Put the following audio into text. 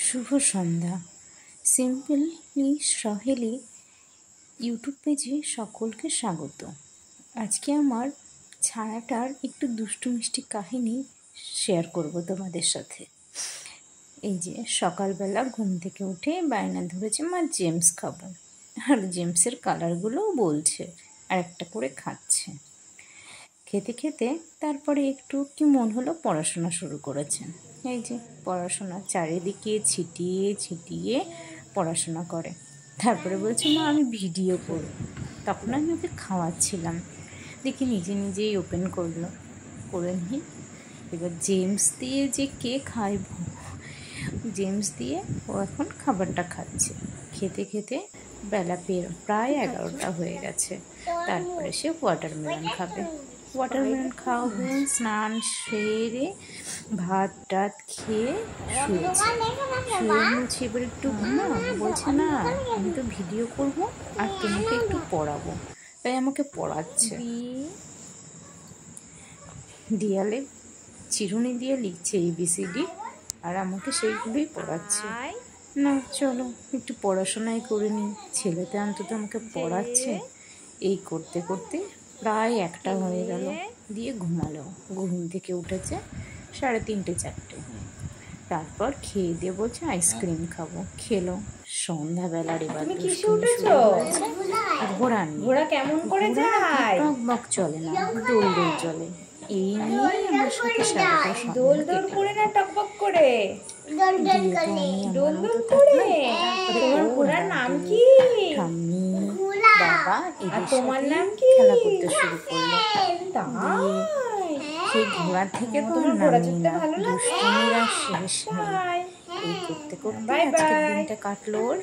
শুভ সন্ধ্যা। Simply সহেলি YouTube পেজে সকলকে স্বাগত। আজকে আমার ছানাটার একটু দুষ্টু মিষ্টি কাহিনী শেয়ার করব তোমাদের সাথে। এই যে সকালবেলা ঘুম থেকে উঠে বায়না ধরেছে, মা জেমস খাবো, আর জেমসের কালারগুলোও বলছে, আর একটা করে খাচ্ছে। খেতে খেতে তারপরে একটু কি মন হলো, পড়াশোনা শুরু করেছে। এই যে পড়াশোনা চারিদিকে ছিটিয়ে ছিটিয়ে পড়াশোনা করে। তারপরে বলছে, মা আমি ভিডিও করব। তখন আমি ওকে খাওয়াচ্ছিলাম, দেখি নিজে নিজেই ওপেন করলো, করে নিই। এবার জেমস দিয়ে যে কে খাইব, জেমস দিয়ে ও এখন খাবারটা খাচ্ছে। খেতে খেতে বেলা প্রায় 11টা হয়ে গেছে। তারপরে সে ওয়াটারমেলন খাবে। ওয়াটারমেলন খাওয়া হয়ে স্নান সেরে ভাত টাত খেয়ে শুয়েছে। শুয়ে বলছে এবার একটু ঘুমাও। বলছে না, আমি তো ভিডিও করব আর তোমাকে একটু পড়াবো, তাই আমাকে পড়াচ্ছে। দেয়ালে চিরুনি দিয়ে লিখছে ABCD, আর আমাকে সেইগুলোই পড়াচ্ছে। না চলো একটু পড়াশোনাই করে নিই, ছেলেতে অন্তত আমাকে পড়াচ্ছে। এই করতে করতে প্রায় 1টা হয়ে গেল, দিয়ে ঘুমালো। ঘুম থেকে উঠেছে 3:30 4টে। তারপর খেয়ে দিয়ে বলছে আইসক্রিম খাবো, খেলো। সন্ধ্যাবেলার এবার ঘোড়া নিয়ে। ঘোড়া কেমন করে যায়? টকবক চলে না, দোল দোল চলে। এই নিয়ে আমার সাথে সারাটা দোল দোল করে না টকবক করে? দোল দোল করে। তোমার ঘোড়ার নাম কি? ঠাম্মি বাবা আর তোমার নাম কি? খেলা করতে শুরু করলো। তাই সেই ঘোড়া থেকে তো ঘোড়া চড়তে ভালো লাগে? দুষ্টুমিরা শেষ নেই। এই করতে করতে আজকের দিনটা কাটলো ওর।